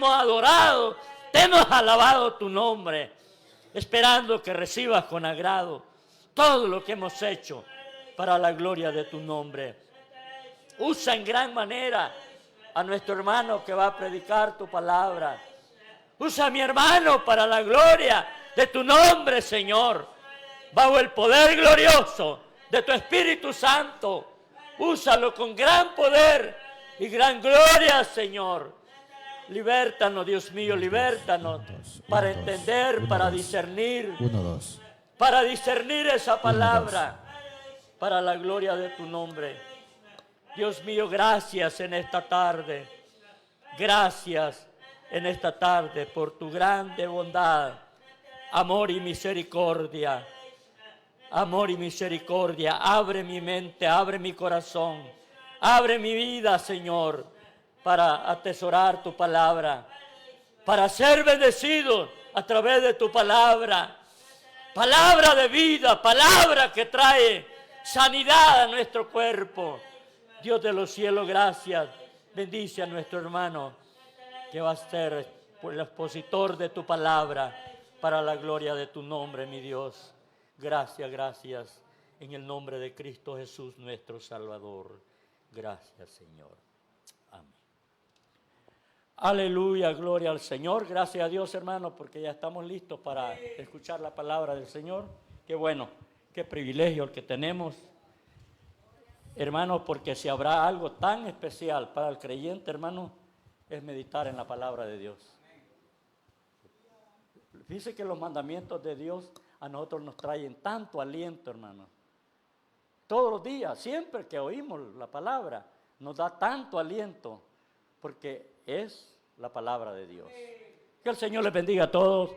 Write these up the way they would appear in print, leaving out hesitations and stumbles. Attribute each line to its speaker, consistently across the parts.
Speaker 1: hemos adorado, te hemos alabado tu nombre, esperando que recibas con agrado todo lo que hemos hecho para la gloria de tu nombre. Usa en gran manera a nuestro hermano que va a predicar tu palabra. Usa a mi hermano para la gloria de tu nombre, Señor, bajo el poder glorioso de tu Espíritu Santo. Úsalo con gran poder y gran gloria, Señor. Libértanos, Dios mío, libértanos para entender, para discernir, para discernir esa palabra, para la gloria de tu nombre. Dios mío, gracias en esta tarde. Gracias en esta tarde por tu grande bondad, amor y misericordia. Amor y misericordia. Abre mi mente, abre mi corazón, abre mi vida, Señor, para atesorar tu palabra, para ser bendecido a través de tu palabra. Palabra de vida, palabra que trae sanidad a nuestro cuerpo. Dios de los cielos, gracias. Bendice a nuestro hermano que va a ser el expositor de tu palabra para la gloria de tu nombre, mi Dios. Gracias, gracias. En el nombre de Cristo Jesús, nuestro Salvador. Gracias, Señor. Amén. Aleluya, gloria al Señor. Gracias a Dios, hermano, porque ya estamos listos para escuchar la palabra del Señor. Qué bueno, qué privilegio el que tenemos, hermano, porque si habrá algo tan especial para el creyente, hermano, es meditar en la palabra de Dios. Dice que los mandamientos de Dios a nosotros nos traen tanto aliento, hermano. Todos los días, siempre que oímos la palabra, nos da tanto aliento, porque es la palabra de Dios. Que el Señor les bendiga a todos.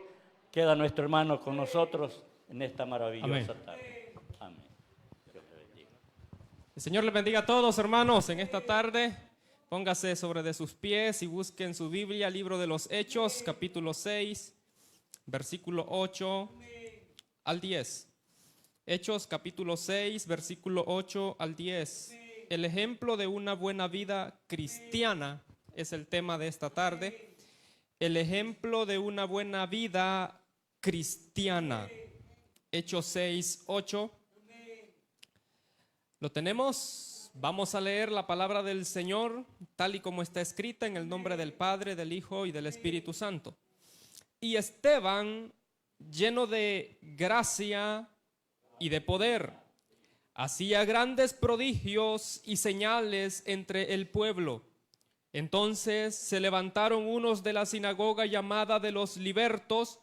Speaker 1: Queda nuestro hermano con nosotros en esta maravillosa tarde. Amén. Dios les bendiga.
Speaker 2: El Señor les bendiga a todos, hermanos, en esta tarde. Póngase sobre de sus pies y busquen su Biblia, libro de los Hechos, capítulo 6, versículo 8 al 10. Hechos, capítulo 6, versículo 8 al 10. El ejemplo de una buena vida cristiana es el tema de esta tarde. El ejemplo de una buena vida cristiana. Hechos 6, 8. ¿Lo tenemos? Vamos a leer la palabra del Señor tal y como está escrita en el nombre del Padre, del Hijo y del Espíritu Santo. Y Esteban, lleno de gracia y de poder, hacía grandes prodigios y señales entre el pueblo. Entonces se levantaron unos de la sinagoga llamada de los libertos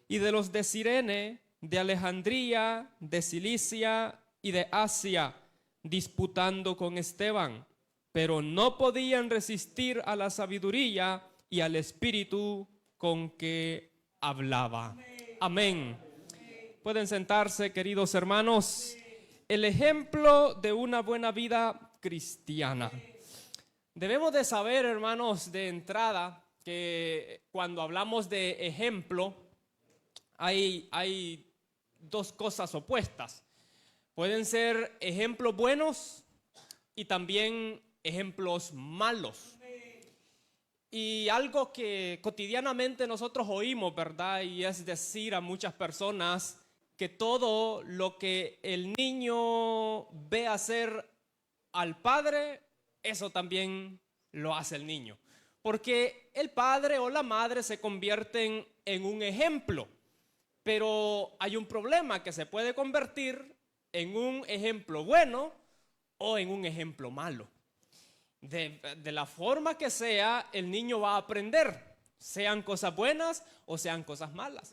Speaker 2: y de los de Cirene, de Alejandría, de Cilicia y de Asia, disputando con Esteban, pero no podían resistir a la sabiduría y al espíritu con que hablaba. Amén. Pueden sentarse, queridos hermanos. El ejemplo de una buena vida cristiana. Debemos de saber, hermanos, de entrada, que cuando hablamos de ejemplo, hay dos cosas opuestas. Pueden ser ejemplos buenos y también ejemplos malos. Y algo que cotidianamente nosotros oímos, ¿verdad? Y es decir a muchas personas que todo lo que el niño ve hacer al padre, eso también lo hace el niño. Porque el padre o la madre se convierten en un ejemplo. Pero hay un problema, que se puede convertir en un ejemplo bueno o en un ejemplo malo. De la forma que sea, el niño va a aprender, sean cosas buenas o sean cosas malas.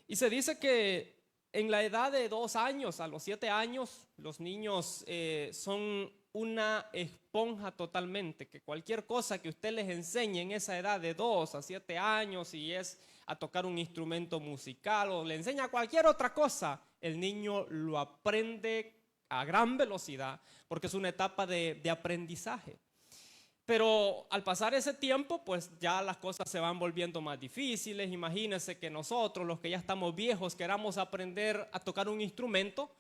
Speaker 2: Y se dice que en la edad de 2 años a los 7 años, los niños son una esponja totalmente, que cualquier cosa que usted les enseñe en esa edad de 2 a 7 años, si es a tocar un instrumento musical o le enseña cualquier otra cosa, el niño lo aprende a gran velocidad porque es una etapa de aprendizaje. Pero al pasar ese tiempo, pues ya las cosas se van volviendo más difíciles. Imagínense que nosotros, los que ya estamos viejos, queramos aprender a tocar un instrumento.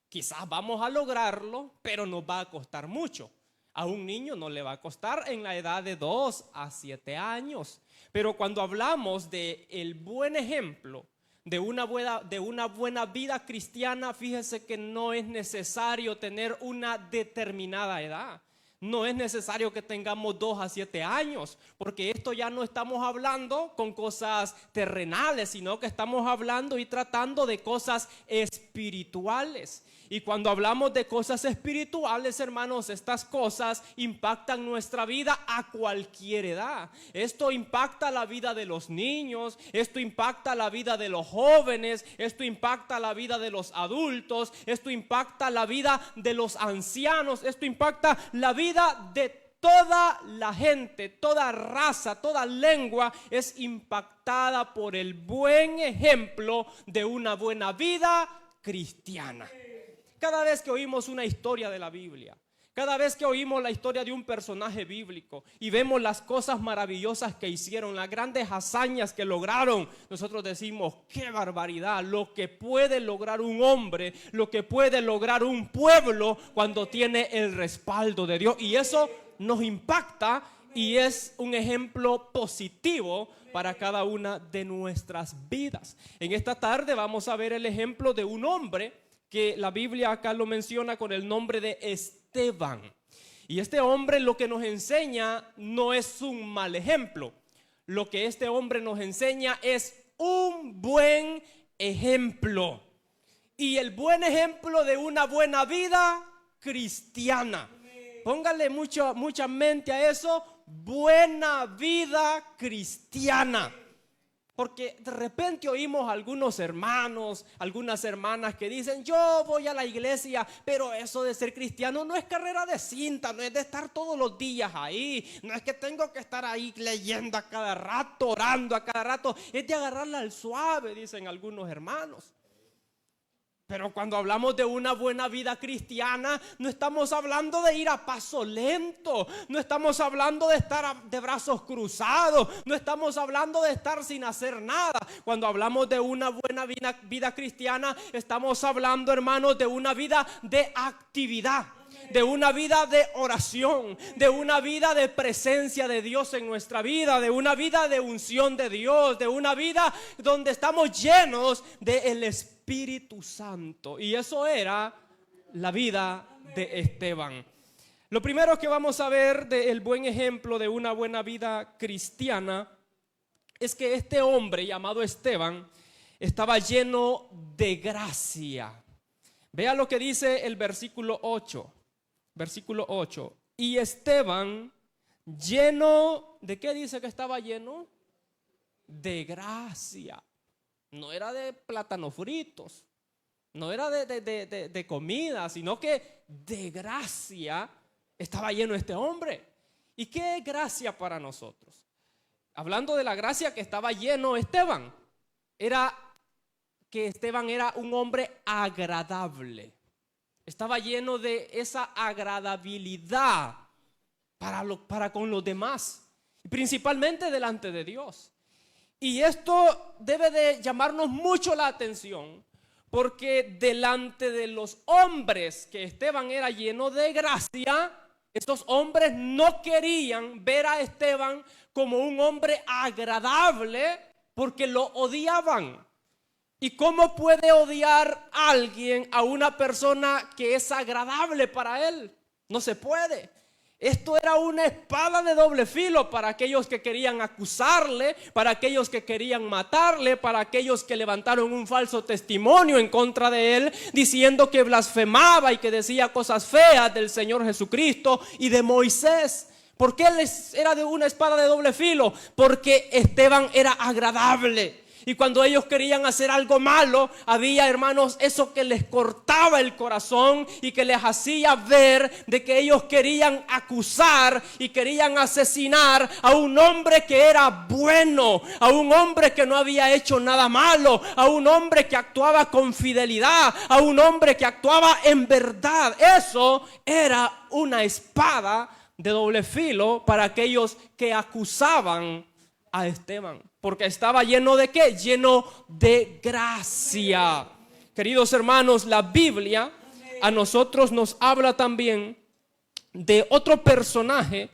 Speaker 2: Quizás vamos a lograrlo, pero nos va a costar mucho. A un niño no le va a costar en la edad de 2 a 7 años. Pero cuando hablamos de el buen ejemplo, de una buena vida cristiana, fíjese que no es necesario tener una determinada edad. No es necesario que tengamos 2 a 7 años, porque esto ya no estamos hablando con cosas terrenales, sino que estamos hablando y tratando de cosas espirituales. Y cuando hablamos de cosas espirituales, hermanos, estas cosas impactan nuestra vida a cualquier edad. Esto impacta la vida de los niños, esto impacta la vida de los jóvenes, esto impacta la vida de los adultos, esto impacta la vida de los ancianos, esto impacta la vida de toda la gente, toda raza, toda lengua es impactada por el buen ejemplo de una buena vida cristiana. Cada vez que oímos una historia de la Biblia, cada vez que oímos la historia de un personaje bíblico y vemos las cosas maravillosas que hicieron, las grandes hazañas que lograron, nosotros decimos, qué barbaridad, lo que puede lograr un hombre, lo que puede lograr un pueblo cuando tiene el respaldo de Dios. Y eso nos impacta y es un ejemplo positivo para cada una de nuestras vidas. En esta tarde vamos a ver el ejemplo de un hombre que la Biblia acá lo menciona con el nombre de Esteban. Y este hombre lo que nos enseña no es un mal ejemplo. Lo que este hombre nos enseña es un buen ejemplo. Y el buen ejemplo de una buena vida cristiana. Póngale mucha mente a eso. Buena vida cristiana. Porque de repente oímos a algunos hermanos, algunas hermanas que dicen, yo voy a la iglesia, pero eso de ser cristiano no es carrera de cinta, no es de estar todos los días ahí, no es que tengo que estar ahí leyendo a cada rato, orando a cada rato, es de agarrarla al suave, dicen algunos hermanos. Pero cuando hablamos de una buena vida cristiana, no estamos hablando de ir a paso lento, no estamos hablando de estar de brazos cruzados, no estamos hablando de estar sin hacer nada. Cuando hablamos de una buena vida cristiana, estamos hablando, hermanos, de una vida de actividad, de una vida de oración, de una vida de presencia de Dios en nuestra vida, de una vida de unción de Dios, de una vida donde estamos llenos del Espíritu Santo. Y eso era la vida de Esteban. Lo primero que vamos a ver del buen ejemplo de una buena vida cristiana es que este hombre llamado Esteban estaba lleno de gracia. Vea lo que dice el versículo 8. Versículo 8. Y Esteban, lleno, ¿de qué dice que estaba lleno? De gracia. No era de plátanos fritos, no era de comida, sino que de gracia estaba lleno este hombre. ¿Y qué es gracia para nosotros? Hablando de la gracia que estaba lleno Esteban, era que Esteban era un hombre agradable. Estaba lleno de esa agradabilidad para con los demás, principalmente delante de Dios. Y esto debe de llamarnos mucho la atención, porque delante de los hombres que Esteban era lleno de gracia, estos hombres no querían ver a Esteban como un hombre agradable porque lo odiaban. ¿Y cómo puede odiar a alguien, a una persona que es agradable para él? No se puede. Esto era una espada de doble filo para aquellos que querían acusarle, para aquellos que querían matarle, para aquellos que levantaron un falso testimonio en contra de él, diciendo que blasfemaba y que decía cosas feas del Señor Jesucristo y de Moisés. ¿Por qué era de una espada de doble filo? Porque Esteban era agradable. Y cuando ellos querían hacer algo malo, había, hermanos, eso que les cortaba el corazón y que les hacía ver de que ellos querían acusar y querían asesinar a un hombre que era bueno, a un hombre que no había hecho nada malo, a un hombre que actuaba con fidelidad, a un hombre que actuaba en verdad. Eso era una espada de doble filo para aquellos que acusaban a Esteban, porque estaba lleno de ¿qué? Lleno de gracia. Queridos hermanos, la Biblia a nosotros nos habla también de otro personaje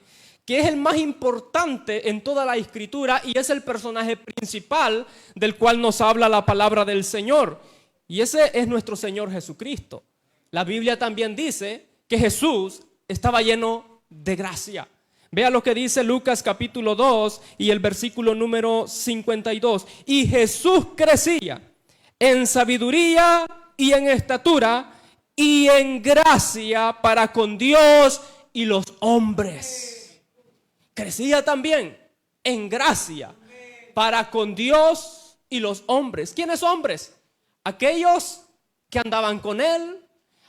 Speaker 2: que es el más importante en toda la escritura y es el personaje principal del cual nos habla la palabra del Señor. Y ese es nuestro Señor Jesucristo. La Biblia también dice que Jesús estaba lleno de gracia. Vea lo que dice Lucas capítulo 2 y el versículo número 52. Y Jesús crecía en sabiduría y en estatura y en gracia para con Dios y los hombres. Crecía también en gracia para con Dios y los hombres. ¿Quiénes hombres? Aquellos que andaban con Él,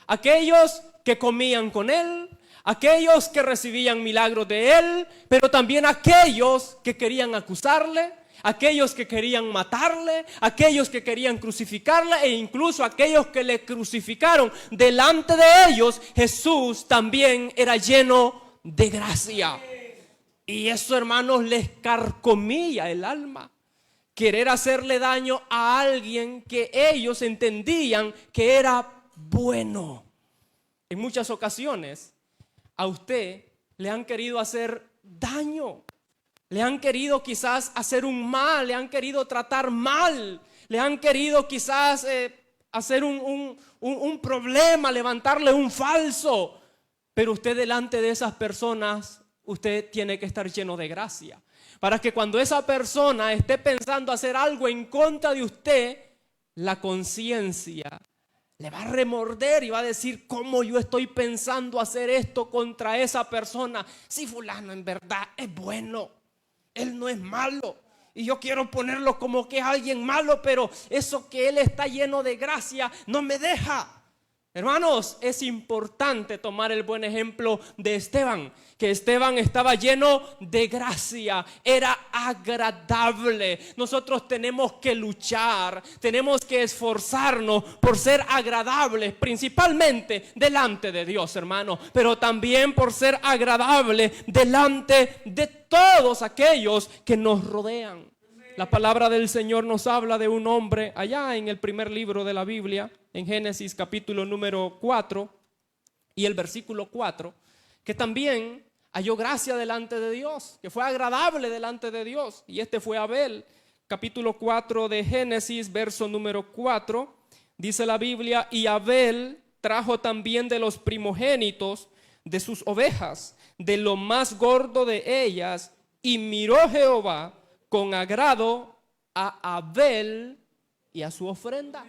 Speaker 2: aquellos que comían con Él, aquellos que recibían milagros de Él, pero también aquellos que querían acusarle, aquellos que querían matarle, aquellos que querían crucificarle e incluso aquellos que le crucificaron. Delante de ellos Jesús también era lleno de gracia. Y eso, hermanos, les carcomía el alma. Querer hacerle daño a alguien que ellos entendían que era bueno. En muchas ocasiones a usted le han querido hacer daño. Le han querido quizás hacer un mal, le han querido tratar mal, le han querido quizás hacer un problema, levantarle un falso. Pero usted delante de esas personas, usted tiene que estar lleno de gracia. Para que cuando esa persona esté pensando hacer algo en contra de usted, la conciencia le va a remorder y va a decir: ¿cómo yo estoy pensando hacer esto contra esa persona? Si fulano en verdad es bueno, él no es malo. Y yo quiero ponerlo como que es alguien malo, pero eso que él está lleno de gracia no me deja. Hermanos, es importante tomar el buen ejemplo de Esteban, que Esteban estaba lleno de gracia, era agradable. Nosotros tenemos que luchar, tenemos que esforzarnos por ser agradables, principalmente delante de Dios, hermano, pero también por ser agradable delante de todos aquellos que nos rodean. La palabra del Señor nos habla de un hombre allá en el primer libro de la Biblia, en Génesis capítulo número 4 y el versículo 4, que también halló gracia delante de Dios, que fue agradable delante de Dios. Y este fue Abel. Capítulo 4 de Génesis, verso número 4, dice la Biblia: y Abel trajo también de los primogénitos de sus ovejas, de lo más gordo de ellas, y miró Jehová con agrado a Abel y a su ofrenda.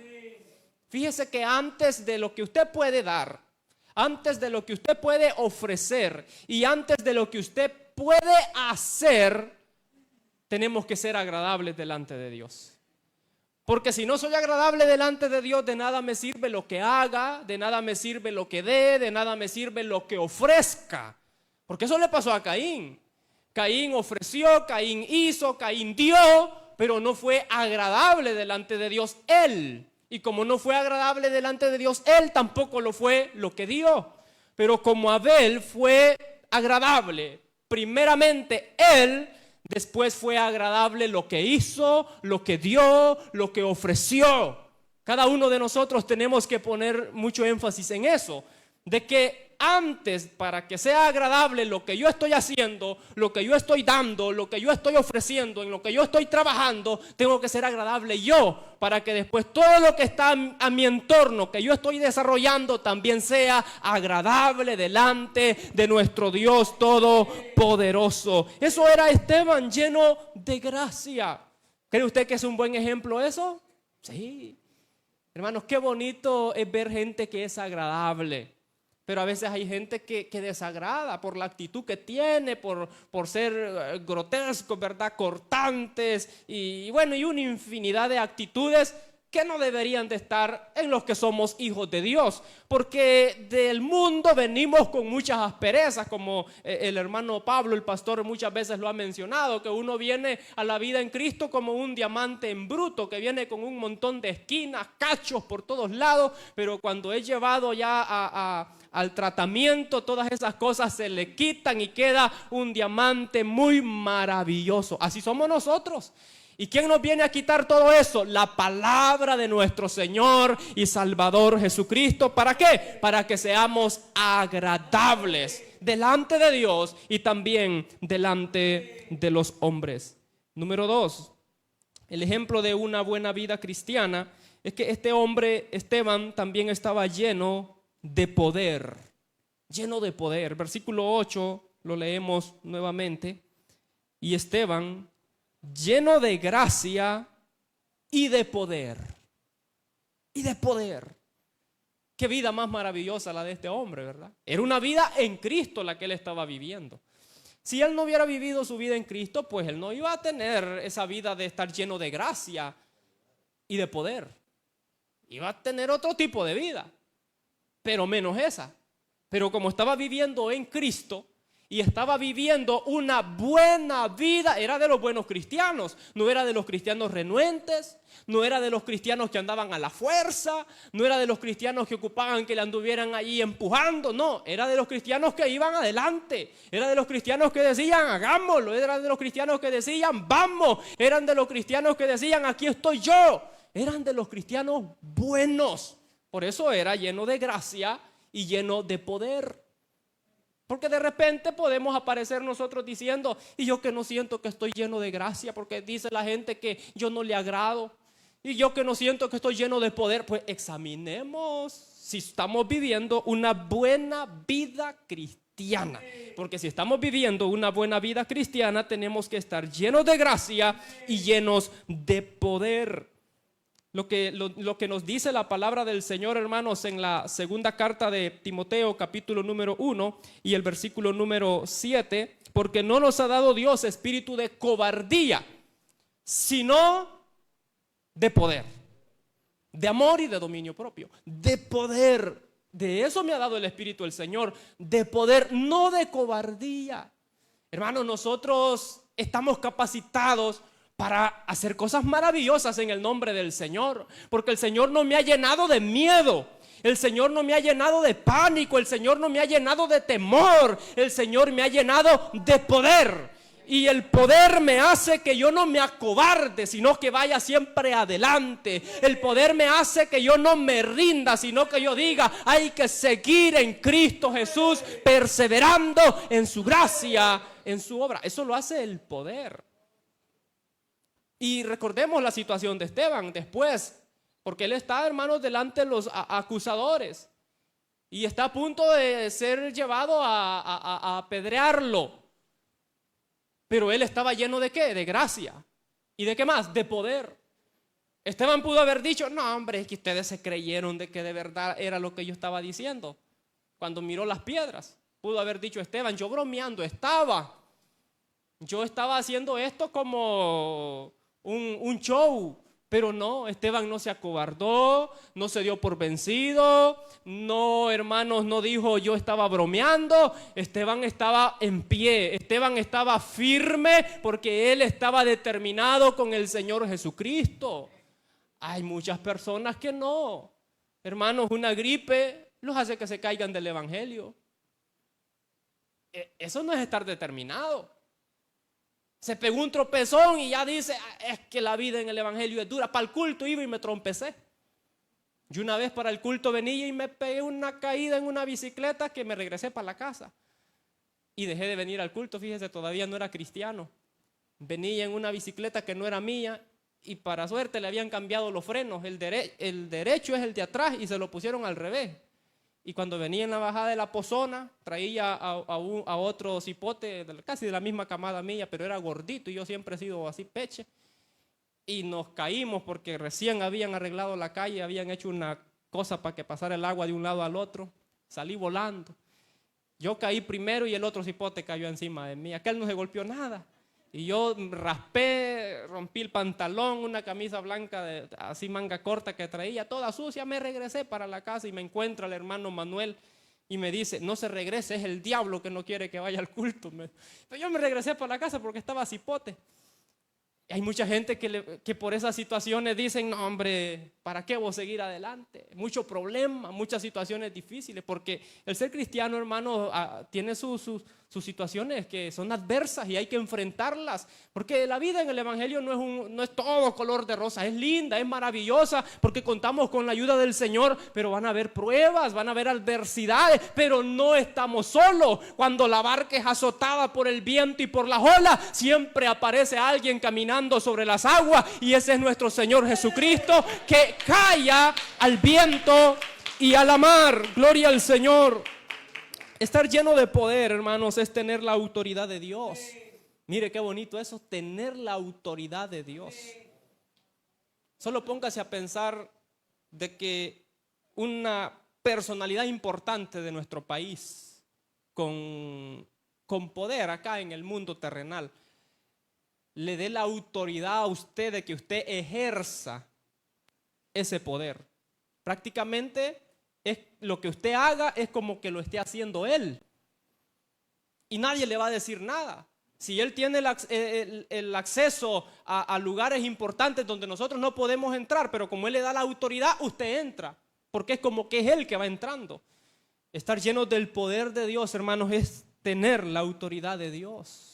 Speaker 2: Fíjese que antes de lo que usted puede dar, antes de lo que usted puede ofrecer y antes de lo que usted puede hacer, tenemos que ser agradables delante de Dios. Porque si no soy agradable delante de Dios, de nada me sirve lo que haga, de nada me sirve lo que dé, de nada me sirve lo que ofrezca. Porque eso le pasó a Caín. Caín ofreció, Caín hizo, Caín dio, pero no fue agradable delante de Dios él. Y como no fue agradable delante de Dios él, tampoco lo fue lo que dio. Pero como Abel fue agradable, primeramente él, después fue agradable lo que hizo, lo que dio, lo que ofreció. Cada uno de nosotros tenemos que poner mucho énfasis en eso, de que antes, para que sea agradable lo que yo estoy haciendo, lo que yo estoy dando, lo que yo estoy ofreciendo, en lo que yo estoy trabajando, tengo que ser agradable yo, para que después todo lo que está a mi entorno, que yo estoy desarrollando, también sea agradable delante de nuestro Dios Todopoderoso. Eso era Esteban, lleno de gracia. ¿Cree usted que es un buen ejemplo eso? Sí. Hermanos, qué bonito es ver gente que es agradable. Pero a veces hay gente que desagrada por la actitud que tiene, por ser grotescos, ¿verdad? Cortantes y bueno, y una infinidad de actitudes que no deberían de estar en los que somos hijos de Dios. Porque del mundo venimos con muchas asperezas, como el hermano Pablo, el pastor, muchas veces lo ha mencionado, que uno viene a la vida en Cristo como un diamante en bruto, que viene con un montón de esquinas, cachos por todos lados, pero cuando es llevado ya al tratamiento, todas esas cosas se le quitan y queda un diamante muy maravilloso. Así somos nosotros. ¿Y quién nos viene a quitar todo eso? La palabra de nuestro Señor y Salvador Jesucristo. ¿Para qué? Para que seamos agradables delante de Dios y también delante de los hombres. Número 2, el ejemplo de una buena vida cristiana es que este hombre, Esteban, también estaba lleno de poder. Lleno de poder. Versículo 8, lo leemos nuevamente. Y Esteban, lleno de gracia y de poder. Y de poder. Qué vida más maravillosa la de este hombre, ¿verdad? Era una vida en Cristo la que él estaba viviendo. Si él no hubiera vivido su vida en Cristo, pues él no iba a tener esa vida de estar lleno de gracia y de poder. Iba a tener otro tipo de vida, pero menos esa. Pero como estaba viviendo en Cristo y estaba viviendo una buena vida, era de los buenos cristianos. No era de los cristianos renuentes, no era de los cristianos que andaban a la fuerza, no era de los cristianos que ocupaban que le anduvieran allí empujando. No, era de los cristianos que iban adelante. Era de los cristianos que decían hagámoslo. Era de los cristianos que decían vamos. Eran de los cristianos que decían aquí estoy yo. Eran de los cristianos buenos. Por eso era lleno de gracia y lleno de poder. Porque de repente podemos aparecer nosotros diciendo, y yo que no siento que estoy lleno de gracia, porque dice la gente que yo no le agrado, y yo que no siento que estoy lleno de poder. Pues examinemos si estamos viviendo una buena vida cristiana. Porque si estamos viviendo una buena vida cristiana, tenemos que estar llenos de gracia y llenos de poder. Lo que nos dice la palabra del Señor, hermanos, en la segunda carta de Timoteo, capítulo número 1 y el versículo número 7, porque no nos ha dado Dios espíritu de cobardía, sino de poder, de amor y de dominio propio, de poder. De eso me ha dado el Espíritu del Señor, de poder, no de cobardía. Hermanos, nosotros estamos capacitados para hacer cosas maravillosas en el nombre del Señor, porque el Señor no me ha llenado de miedo, el Señor no me ha llenado de pánico, el Señor no me ha llenado de temor, el Señor me ha llenado de poder. Y el poder me hace que yo no me acobarde, sino que vaya siempre adelante. El poder me hace que yo no me rinda, sino que yo diga, hay que seguir en Cristo Jesús, perseverando en su gracia, en su obra. Eso lo hace el poder. Y recordemos la situación de Esteban después, porque él está, hermanos, delante de los acusadores y está a punto de ser llevado a apedrearlo. Pero él estaba lleno de ¿qué? De gracia. ¿Y de qué más? De poder. Esteban pudo haber dicho, no hombre, es que ustedes se creyeron de que de verdad era lo que yo estaba diciendo. Cuando miró las piedras, pudo haber dicho Esteban, yo bromeando estaba. Yo estaba haciendo esto como un show, pero no, Esteban no se acobardó, no se dio por vencido, no, hermanos, no dijo yo estaba bromeando. Esteban estaba en pie, Esteban estaba firme porque él estaba determinado con el Señor Jesucristo. Hay muchas personas que no, hermanos, una gripe los hace que se caigan del evangelio. Eso no es estar determinado. Se pegó un tropezón y ya dice, es que la vida en el evangelio es dura. Para el culto iba y me trompecé. Yo una vez para el culto venía y me pegué una caída en una bicicleta que me regresé para la casa. Y dejé de venir al culto, fíjese, todavía no era cristiano. Venía en una bicicleta que no era mía y para suerte le habían cambiado los frenos. El derecho es el de atrás y se lo pusieron al revés. Y cuando venía en la bajada de la Pozona, traía a otro cipote, casi de la misma camada mía, pero era gordito y yo siempre he sido así peche. Y nos caímos porque recién habían arreglado la calle, habían hecho una cosa para que pasara el agua de un lado al otro. Salí volando. Yo caí primero y el otro cipote cayó encima de mí. Aquel no se golpeó nada. Y yo raspé, rompí el pantalón, una camisa blanca así manga corta que traía, toda sucia. Me regresé para la casa y me encuentra el hermano Manuel y me dice, no se regrese, es el diablo que no quiere que vaya al culto. Pero yo me regresé para la casa porque estaba cipote. Y hay mucha gente que por esas situaciones dicen, no hombre, ¿para qué vos seguir adelante? Mucho problema, muchas situaciones difíciles, porque el ser cristiano, hermano, tiene sus sus situaciones que son adversas y hay que enfrentarlas, porque la vida en el Evangelio no es todo color de rosa, es linda, es maravillosa, porque contamos con la ayuda del Señor, pero van a haber pruebas, van a haber adversidades, pero no estamos solos. Cuando la barca es azotada por el viento y por las olas, siempre aparece alguien caminando sobre las aguas, y ese es nuestro Señor Jesucristo, que calla al viento y a la mar. Gloria al Señor. Estar lleno de poder, hermanos, es tener la autoridad de Dios. Mire qué bonito eso, tener la autoridad de Dios. Solo póngase a pensar de que una personalidad importante de nuestro país, con poder acá en el mundo terrenal, le dé la autoridad a usted de que usted ejerza ese poder. Prácticamente es lo que usted haga es como que lo esté haciendo él, y nadie le va a decir nada. Si él tiene el acceso a lugares importantes donde nosotros no podemos entrar, pero como él le da la autoridad, usted entra, porque es como que es él que va entrando. Estar lleno del poder de Dios, hermanos, es tener la autoridad de Dios.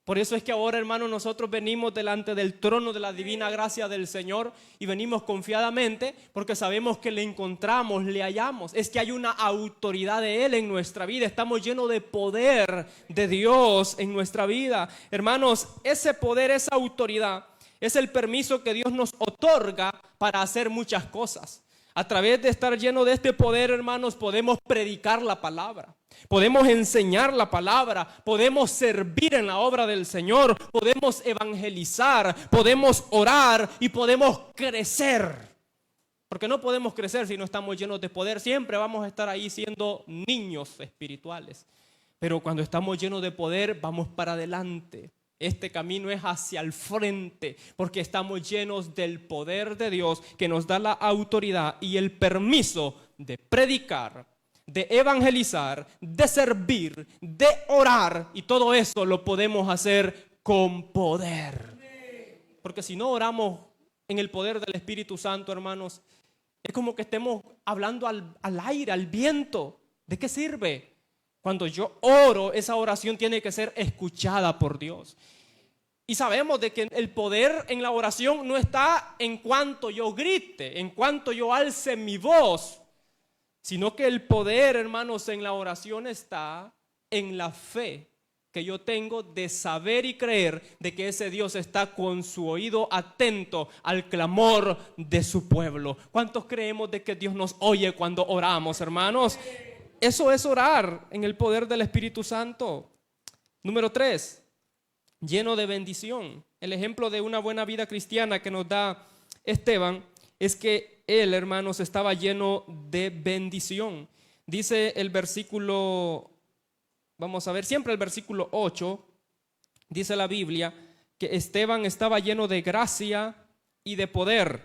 Speaker 2: Por eso es que ahora, hermanos, nosotros venimos delante del trono de la divina gracia del Señor y venimos confiadamente porque sabemos que le encontramos, le hallamos. Es que hay una autoridad de Él en nuestra vida. Estamos llenos de poder de Dios en nuestra vida. Hermanos, ese poder, esa autoridad es el permiso que Dios nos otorga para hacer muchas cosas. A través de estar lleno de este poder, hermanos, podemos predicar la palabra, podemos enseñar la palabra, podemos servir en la obra del Señor, podemos evangelizar, podemos orar y podemos crecer. Porque no podemos crecer si no estamos llenos de poder. Siempre vamos a estar ahí siendo niños espirituales. Pero cuando estamos llenos de poder, vamos para adelante. Este camino es hacia el frente, porque estamos llenos del poder de Dios que nos da la autoridad y el permiso de predicar, de evangelizar, de servir, de orar, y todo eso lo podemos hacer con poder. Porque si no oramos en el poder del Espíritu Santo, hermanos, es como que estemos hablando al aire, al viento. ¿De qué sirve? Cuando yo oro, esa oración tiene que ser escuchada por Dios. Y sabemos de que el poder en la oración no está en cuanto yo grite, en cuanto yo alce mi voz, sino que el poder, hermanos, en la oración está en la fe que yo tengo de saber y creer de que ese Dios está con su oído atento al clamor de su pueblo. ¿Cuántos creemos de que Dios nos oye cuando oramos, hermanos? Eso es orar en el poder del Espíritu Santo. Número 3, lleno de bendición. El ejemplo de una buena vida cristiana que nos da Esteban es que él, hermanos, estaba lleno de bendición. Dice el versículo, vamos a ver, siempre el versículo 8, dice la Biblia que Esteban estaba lleno de gracia y de poder,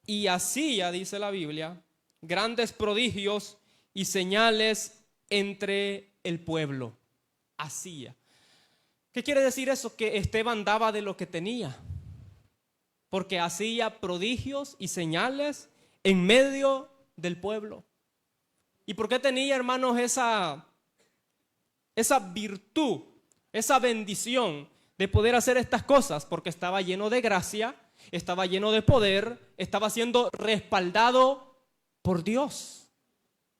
Speaker 2: y hacía, dice la Biblia, grandes prodigios y señales entre el pueblo. Hacía. ¿Qué quiere decir eso? Que Esteban daba de lo que tenía, porque hacía prodigios y señales en medio del pueblo. ¿Y por qué tenía, hermanos, esa virtud, esa bendición de poder hacer estas cosas? Porque estaba lleno de gracia, estaba lleno de poder, estaba siendo respaldado por Dios.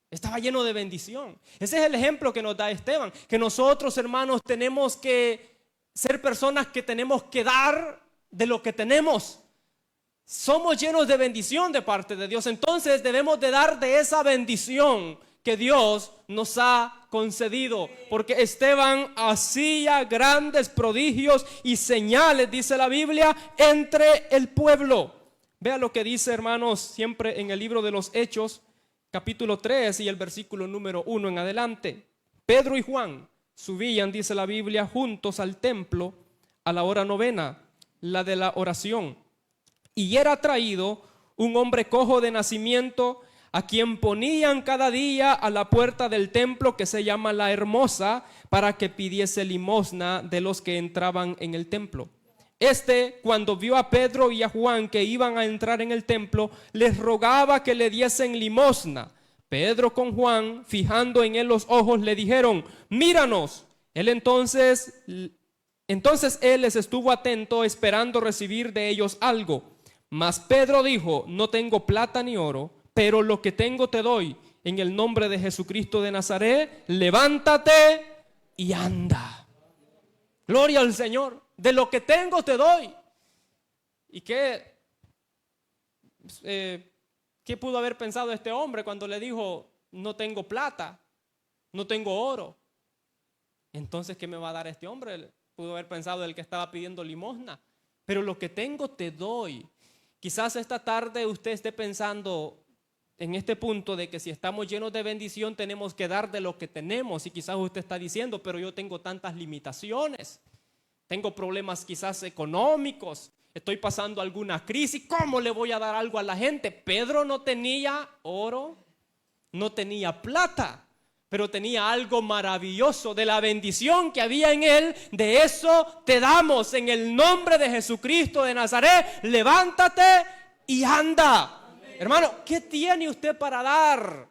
Speaker 2: Estaba lleno de bendición. Ese es el ejemplo que nos da Esteban, que nosotros, hermanos, tenemos que ser personas que tenemos que dar de lo que tenemos. Somos llenos de bendición de parte de Dios, entonces debemos de dar de esa bendición que Dios nos ha concedido, porque Esteban hacía grandes prodigios y señales, dice la Biblia, entre el pueblo. Vea lo que dice, hermanos, siempre en el libro de los Hechos, capítulo 3 y el versículo número 1 en adelante. Pedro y Juan subían, dice la Biblia, juntos al templo a la hora novena, la de la oración. Y era traído un hombre cojo de nacimiento, a quien ponían cada día a la puerta del templo, que se llama La Hermosa, para que pidiese limosna de los que entraban en el templo. Cuando vio a Pedro y a Juan que iban a entrar en el templo, les rogaba que le diesen limosna. Pedro con Juan, fijando en él los ojos, le dijeron: míranos. Entonces él les estuvo atento, esperando recibir de ellos algo. Mas Pedro dijo: no tengo plata ni oro, pero lo que tengo te doy. En el nombre de Jesucristo de Nazaret, levántate y anda. Gloria al Señor. De lo que tengo te doy. ¿Y qué pudo haber pensado este hombre cuando le dijo: no tengo plata, no tengo oro? Entonces, ¿qué me va a dar este hombre? Pudo haber pensado el que estaba pidiendo limosna. Pero lo que tengo te doy. Quizás esta tarde usted esté pensando en este punto de que si estamos llenos de bendición tenemos que dar de lo que tenemos, y quizás usted está diciendo: pero yo tengo tantas limitaciones, tengo problemas quizás económicos, estoy pasando alguna crisis, ¿cómo le voy a dar algo a la gente? Pedro no tenía oro, no tenía plata, pero tenía algo maravilloso. De la bendición que había en él, de eso te damos en el nombre de Jesucristo de Nazaret. Levántate y anda. Hermano, ¿qué tiene usted para dar?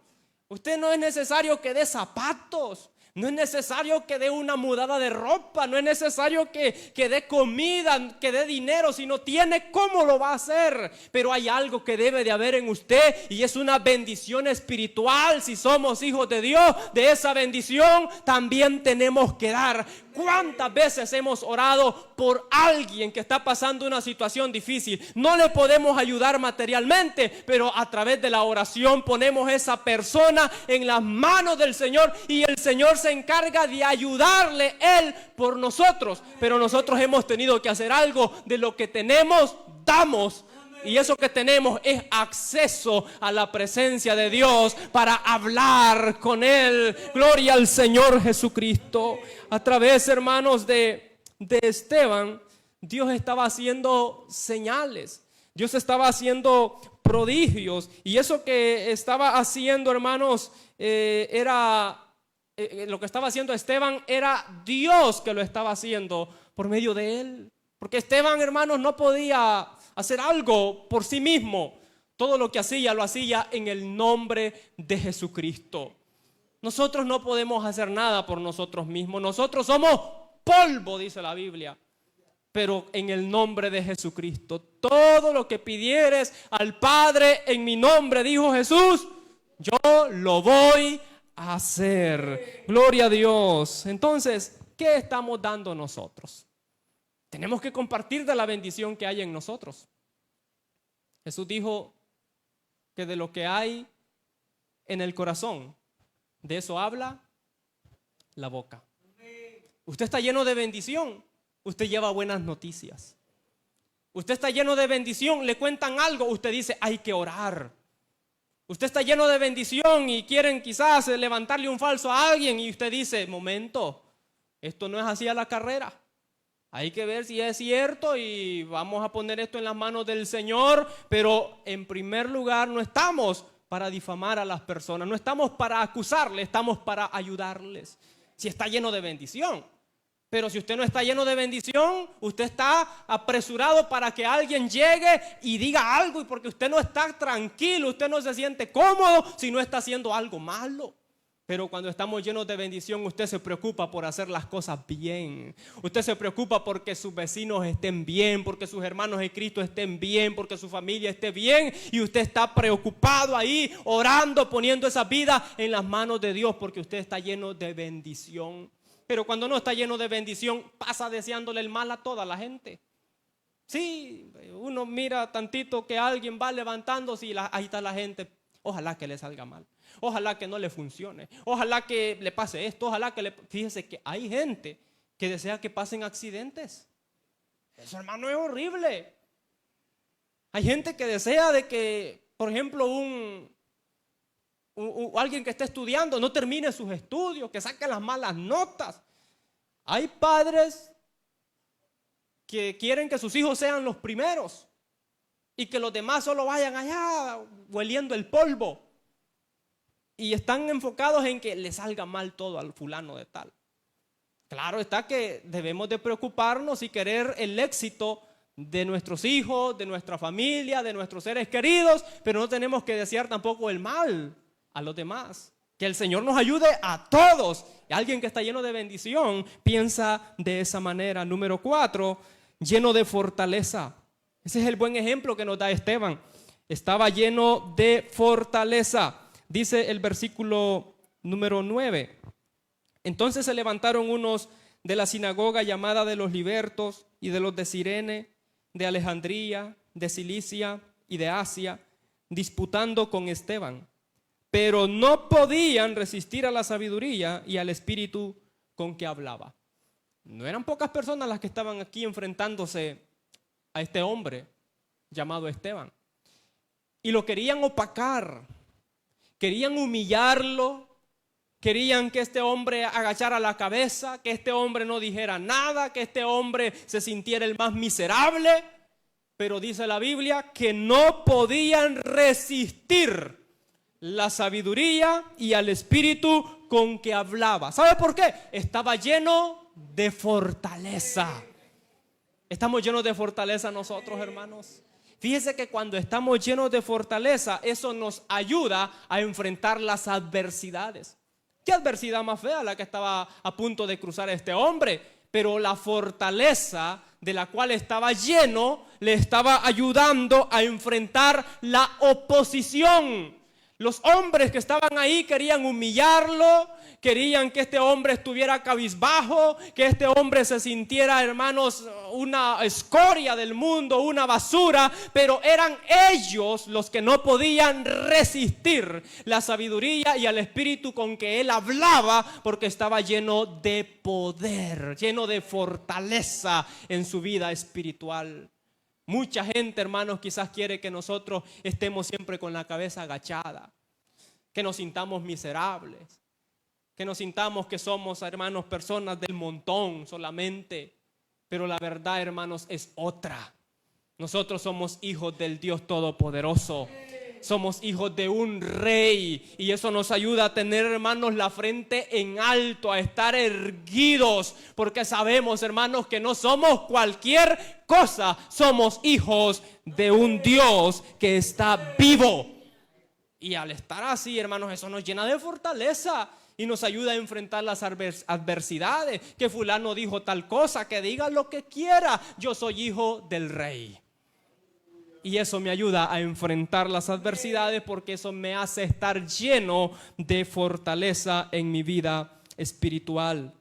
Speaker 2: Usted no es necesario que dé zapatos, no es necesario que dé una mudada de ropa, no es necesario que dé comida, que dé dinero. Si no tiene, ¿cómo lo va a hacer? Pero hay algo que debe de haber en usted, y es una bendición espiritual. Si somos hijos de Dios, de esa bendición también tenemos que dar. ¿Cuántas veces hemos orado por alguien que está pasando una situación difícil? No le podemos ayudar materialmente, pero a través de la oración ponemos esa persona en las manos del Señor, y el Señor se encarga de ayudarle Él por nosotros. Pero nosotros hemos tenido que hacer algo. De lo que tenemos, damos. Y eso que tenemos es acceso a la presencia de Dios para hablar con Él. Gloria al Señor Jesucristo. A través, hermanos, de Esteban, Dios estaba haciendo señales. Dios estaba haciendo prodigios. Y eso que estaba haciendo, hermanos, lo que estaba haciendo Esteban era Dios que lo estaba haciendo por medio de él. Porque Esteban, hermanos, no podía hacer algo por sí mismo. Todo lo que hacía, lo hacía en el nombre de Jesucristo. Nosotros no podemos hacer nada por nosotros mismos. Nosotros somos polvo, dice la Biblia. Pero en el nombre de Jesucristo, todo lo que pidieres al Padre en mi nombre, dijo Jesús, yo lo voy a hacer. Gloria a Dios. Entonces, ¿qué estamos dando nosotros? Tenemos que compartir de la bendición que hay en nosotros. Jesús dijo que de lo que hay en el corazón, de eso habla la boca. Usted está lleno de bendición, usted lleva buenas noticias. Usted está lleno de bendición, le cuentan algo, usted dice: hay que orar. Usted está lleno de bendición y quieren quizás levantarle un falso a alguien, y usted dice: momento, esto no es así a la carrera. Hay que ver si es cierto y vamos a poner esto en las manos del Señor. Pero en primer lugar, no estamos para difamar a las personas, no estamos para acusarles, estamos para ayudarles. Si está lleno de bendición. Pero si usted no está lleno de bendición, usted está apresurado para que alguien llegue y diga algo, y porque usted no está tranquilo, usted no se siente cómodo si no está haciendo algo malo. Pero cuando estamos llenos de bendición, usted se preocupa por hacer las cosas bien. Usted se preocupa porque sus vecinos estén bien, porque sus hermanos en Cristo estén bien, porque su familia esté bien. Y usted está preocupado ahí, orando, poniendo esa vida en las manos de Dios, porque usted está lleno de bendición. Pero cuando no está lleno de bendición, pasa deseándole el mal a toda la gente. Sí, uno mira tantito que alguien va levantándose y ahí está la gente. Ojalá que le salga mal, ojalá que no le funcione, ojalá que le pase esto, ojalá que le... Fíjese que hay gente que desea que pasen accidentes. Eso, hermano, es horrible. Hay gente que desea de que, por ejemplo, alguien que esté estudiando no termine sus estudios, que saque las malas notas. Hay padres que quieren que sus hijos sean los primeros y que los demás solo vayan allá hueliendo el polvo, y están enfocados en que le salga mal todo al fulano de tal. Claro está que debemos de preocuparnos y querer el éxito de nuestros hijos, de nuestra familia, de nuestros seres queridos, pero no tenemos que desear tampoco el mal a los demás. Que el Señor nos ayude a todos. Y alguien que está lleno de bendición piensa de esa manera. Número 4, lleno de fortaleza. Ese es el buen ejemplo que nos da Esteban. Estaba lleno de fortaleza. Dice el versículo número 9. Entonces se levantaron unos de la sinagoga llamada de los libertos y de los de Cirene, de Alejandría, de Cilicia y de Asia, disputando con Esteban. Pero no podían resistir a la sabiduría y al espíritu con que hablaba. No eran pocas personas las que estaban aquí enfrentándose a este hombre llamado Esteban. Y lo querían opacar, querían humillarlo, querían que este hombre agachara la cabeza, que este hombre no dijera nada, que este hombre se sintiera el más miserable. Pero dice la Biblia que no podían resistir la sabiduría y al espíritu con que hablaba. ¿Sabe por qué? Estaba lleno de fortaleza. ¿Estamos llenos de fortaleza nosotros, hermanos? Fíjese que cuando estamos llenos de fortaleza, eso nos ayuda a enfrentar las adversidades. ¿Qué adversidad más fea la que estaba a punto de cruzar este hombre? Pero la fortaleza de la cual estaba lleno le estaba ayudando a enfrentar la oposición. Los hombres que estaban ahí querían humillarlo, querían que este hombre estuviera cabizbajo, que este hombre se sintiera, hermanos, una escoria del mundo, una basura, pero eran ellos los que no podían resistir la sabiduría y al espíritu con que él hablaba, porque estaba lleno de poder, lleno de fortaleza en su vida espiritual. Mucha gente, hermanos, quizás quiere que nosotros estemos siempre con la cabeza agachada, que nos sintamos miserables, que nos sintamos que somos, hermanos, personas del montón solamente. Pero la verdad, hermanos, es otra. Nosotros somos hijos del Dios Todopoderoso. Somos hijos de un rey y eso nos ayuda a tener, hermanos, la frente en alto, a estar erguidos, porque sabemos, hermanos, que no somos cualquier cosa, somos hijos de un Dios que está vivo. Y al estar así, hermanos, eso nos llena de fortaleza y nos ayuda a enfrentar las adversidades. Que fulano dijo tal cosa, que diga lo que quiera, yo soy hijo del rey. Y eso me ayuda a enfrentar las adversidades porque eso me hace estar lleno de fortaleza en mi vida espiritual.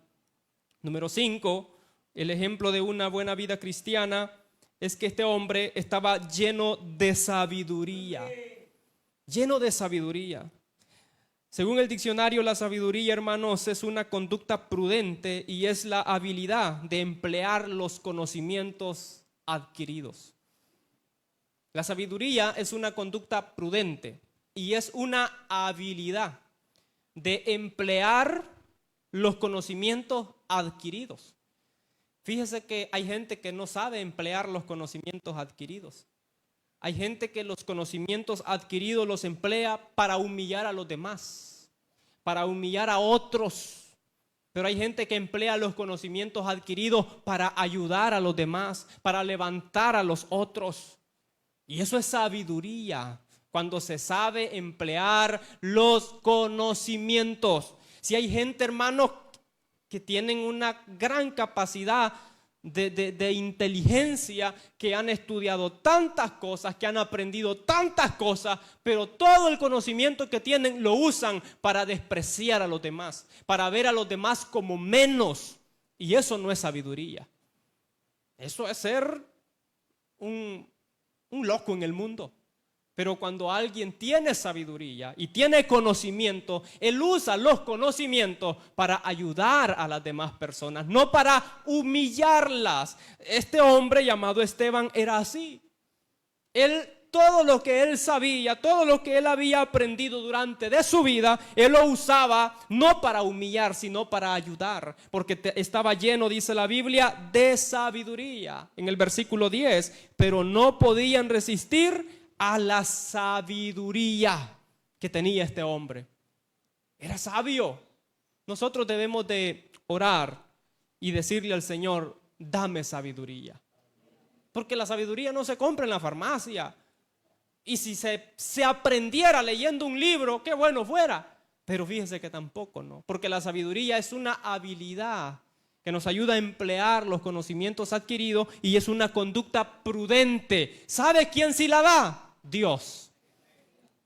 Speaker 2: Número 5, el ejemplo de una buena vida cristiana es que este hombre estaba lleno de sabiduría. Lleno de sabiduría. Según el diccionario, la sabiduría, hermanos, es una conducta prudente y es la habilidad de emplear los conocimientos adquiridos. La sabiduría es una conducta prudente y es una habilidad de emplear los conocimientos adquiridos. Fíjese que hay gente que no sabe emplear los conocimientos adquiridos. Hay gente que los conocimientos adquiridos los emplea para humillar a los demás, para humillar a otros. Pero hay gente que emplea los conocimientos adquiridos para ayudar a los demás, para levantar a los otros. Y eso es sabiduría, cuando se sabe emplear los conocimientos. Si hay gente, hermanos, que tienen una gran capacidad de inteligencia, que han estudiado tantas cosas, que han aprendido tantas cosas, pero todo el conocimiento que tienen lo usan para despreciar a los demás, para ver a los demás como menos. Y eso no es sabiduría. Eso es ser un loco en el mundo. Pero cuando alguien tiene sabiduría y tiene conocimiento, él usa los conocimientos para ayudar a las demás personas, no para humillarlas. Este hombre llamado Esteban era así. Todo lo que él sabía, todo lo que él había aprendido durante de su vida, él lo usaba no para humillar, sino para ayudar, porque estaba lleno, dice la Biblia, de sabiduría. En el versículo 10, pero no podían resistir a la sabiduría que tenía este hombre. Era sabio. Nosotros debemos de orar y decirle al Señor, dame sabiduría. Porque la sabiduría no se compra en la farmacia. Y si se aprendiera leyendo un libro, qué bueno fuera. Pero fíjense que tampoco, ¿no? Porque la sabiduría es una habilidad que nos ayuda a emplear los conocimientos adquiridos y es una conducta prudente. ¿Sabe quién sí la da? Dios.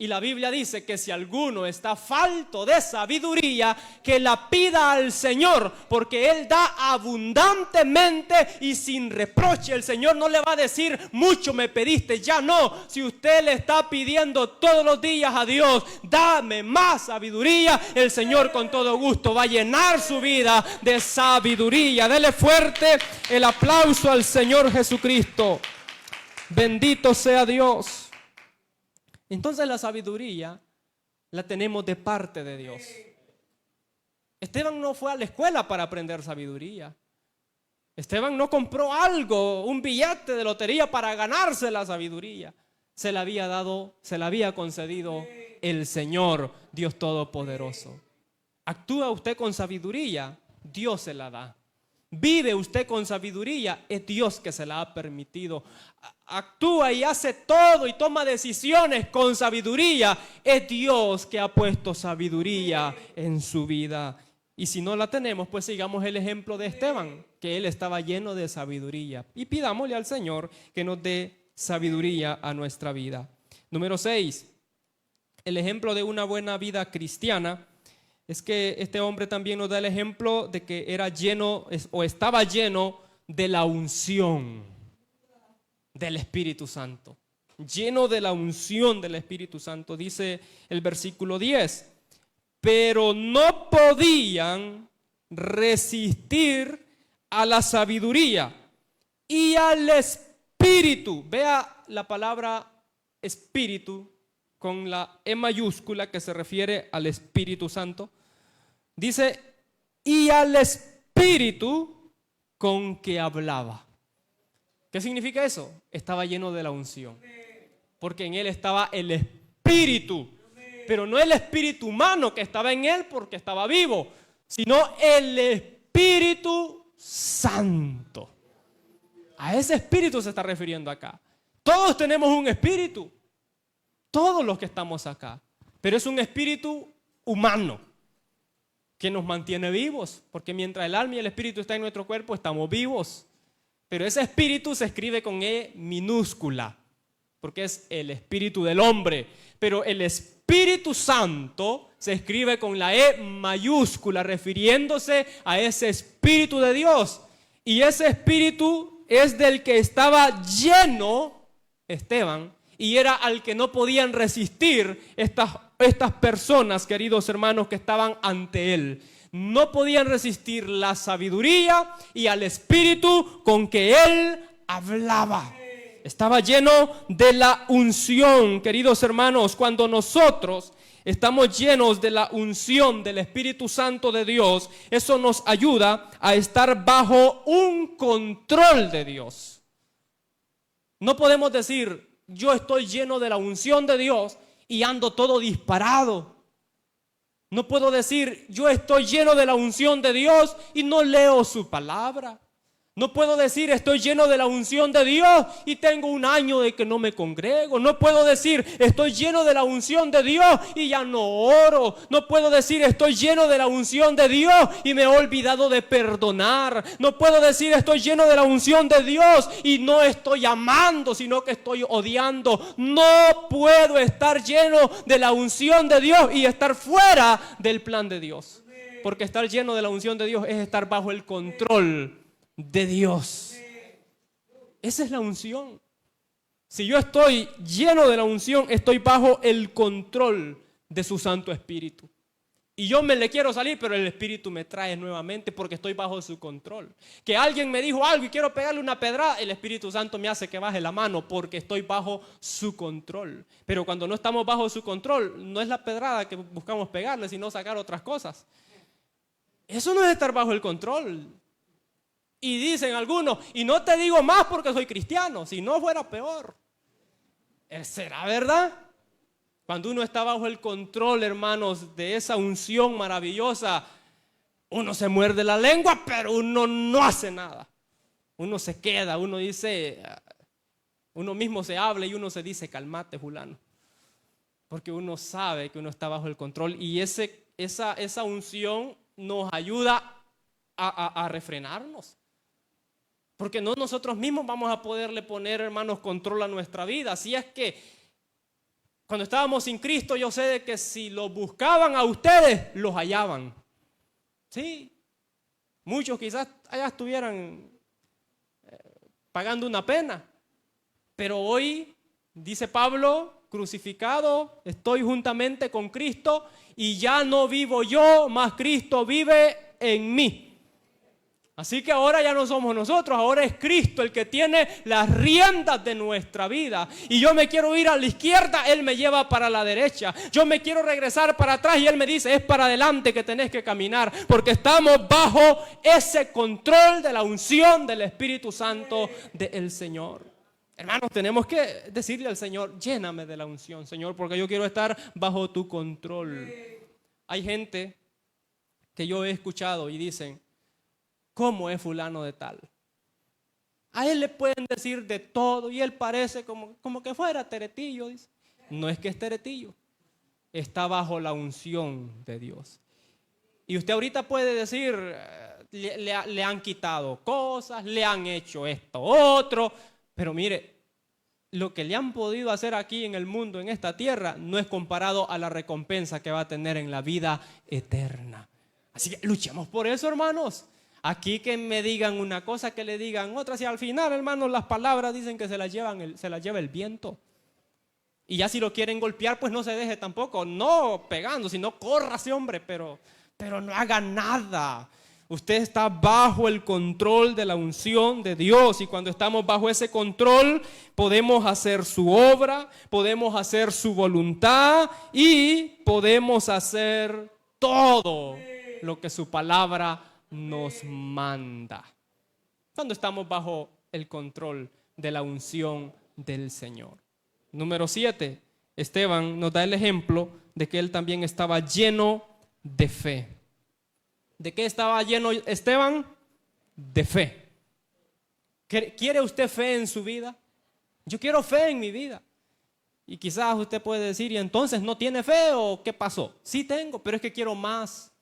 Speaker 2: Y la Biblia dice que si alguno está falto de sabiduría, que la pida al Señor, porque Él da abundantemente y sin reproche. El Señor no le va a decir, mucho me pediste, ya no. Si usted le está pidiendo todos los días a Dios, dame más sabiduría, el Señor con todo gusto va a llenar su vida de sabiduría. Dele fuerte el aplauso al Señor Jesucristo. Bendito sea Dios. Entonces la sabiduría la tenemos de parte de Dios. Esteban no fue a la escuela para aprender sabiduría. Esteban no compró algo, un billete de lotería para ganarse la sabiduría. Se la había dado, se la había concedido el Señor, Dios Todopoderoso. ¿Actúa usted con sabiduría? Dios se la da. ¿Vive usted con sabiduría? Es Dios que se la ha permitido. Actúa y hace todo y toma decisiones con sabiduría. Es Dios que ha puesto sabiduría en su vida. Y si no la tenemos, pues sigamos el ejemplo de Esteban, que él estaba lleno de sabiduría. Y pidámosle al Señor que nos dé sabiduría a nuestra vida. Número 6, el ejemplo de una buena vida cristiana. Es que este hombre también nos da el ejemplo de que era lleno o estaba lleno de la unción del Espíritu Santo. Lleno de la unción del Espíritu Santo. Dice el versículo 10. Pero no podían resistir a la sabiduría y al Espíritu. Vea la palabra Espíritu con la E mayúscula que se refiere al Espíritu Santo. Dice, y al Espíritu con que hablaba. ¿Qué significa eso? Estaba lleno de la unción. Porque en él estaba el Espíritu. Pero no el espíritu humano que estaba en él porque estaba vivo, sino el Espíritu Santo. A ese espíritu se está refiriendo acá. Todos tenemos un espíritu. Todos los que estamos acá. Pero es un espíritu humano que nos mantiene vivos, porque mientras el alma y el espíritu están en nuestro cuerpo, estamos vivos. Pero ese espíritu se escribe con E minúscula, porque es el espíritu del hombre. Pero el Espíritu Santo se escribe con la E mayúscula, refiriéndose a ese Espíritu de Dios. Y ese espíritu es del que estaba lleno Esteban, y era al que no podían resistir estas personas, queridos hermanos, que estaban ante él. No podían resistir la sabiduría y al espíritu con que él hablaba. Estaba lleno de la unción, queridos hermanos. Cuando nosotros estamos llenos de la unción del Espíritu Santo de Dios, eso nos ayuda a estar bajo un control de Dios. No podemos decir, yo estoy lleno de la unción de Dios y ando todo disparado. No puedo decir, yo estoy lleno de la unción de Dios y no leo su palabra. No puedo decir, estoy lleno de la unción de Dios y tengo un año de que no me congrego. No puedo decir, estoy lleno de la unción de Dios y ya no oro. No puedo decir, estoy lleno de la unción de Dios y me he olvidado de perdonar. No puedo decir, estoy lleno de la unción de Dios y no estoy amando, sino que estoy odiando. No puedo estar lleno de la unción de Dios y estar fuera del plan de Dios. Porque estar lleno de la unción de Dios es estar bajo el control de Dios. Esa es la unción. Si yo estoy lleno de la unción, estoy bajo el control de su Santo Espíritu. Y yo me le quiero salir, pero el Espíritu me trae nuevamente porque estoy bajo su control. Que alguien me dijo algo y quiero pegarle una pedrada, el Espíritu Santo me hace que baje la mano porque estoy bajo su control. Pero cuando no estamos bajo su control, no es la pedrada que buscamos pegarle, sino sacar otras cosas. Eso no es estar bajo el control. Y dicen algunos, y no te digo más porque soy cristiano, si no fuera peor. ¿Será verdad? Cuando uno está bajo el control, hermanos, de esa unción maravillosa, uno se muerde la lengua, pero uno no hace nada. Uno se queda, uno dice, Uno mismo se habla y uno se dice, calmate, fulano. Porque uno sabe que uno está bajo el control y esa unción nos ayuda a refrenarnos. Porque no nosotros mismos vamos a poderle poner, hermanos, control a nuestra vida. Así es que cuando estábamos sin Cristo, yo sé de que si los buscaban a ustedes, los hallaban. Sí, muchos quizás allá estuvieran pagando una pena. Pero hoy, dice Pablo, crucificado, estoy juntamente con Cristo y ya no vivo yo, mas Cristo vive en mí. Así que ahora ya no somos nosotros, ahora es Cristo el que tiene las riendas de nuestra vida. Y yo me quiero ir a la izquierda, Él me lleva para la derecha. Yo me quiero regresar para atrás y Él me dice, es para adelante que tenés que caminar. Porque estamos bajo ese control de la unción del Espíritu Santo del Señor. Hermanos, tenemos que decirle al Señor, lléname de la unción, Señor, porque yo quiero estar bajo tu control. Hay gente que yo he escuchado y dicen, ¿cómo es fulano de tal? A él le pueden decir de todo y él parece como que fuera teretillo. Dice. No es que es teretillo, está bajo la unción de Dios. Y usted ahorita puede decir, le han quitado cosas, le han hecho esto, otro, pero mire, lo que le han podido hacer aquí en el mundo, en esta tierra, no es comparado a la recompensa que va a tener en la vida eterna. Así que luchemos por eso, hermanos. Aquí que me digan una cosa, que le digan otra. Si al final, hermanos, las palabras dicen que se las lleva el viento. Y ya si lo quieren golpear, pues no se deje tampoco. No pegando, sino córrase, hombre, pero no haga nada. Usted está bajo el control de la unción de Dios. Y cuando estamos bajo ese control, podemos hacer su obra, podemos hacer su voluntad y podemos hacer todo lo que su palabra nos manda. Cuando estamos bajo el control de la unción del Señor. Número 7, Esteban nos da el ejemplo de que él también estaba lleno de fe. ¿De qué estaba lleno Esteban? De fe. ¿Quiere usted fe en su vida? Yo quiero fe en mi vida. Y quizás usted puede decir, ¿y entonces no tiene fe o qué pasó? Sí tengo, pero es que quiero más.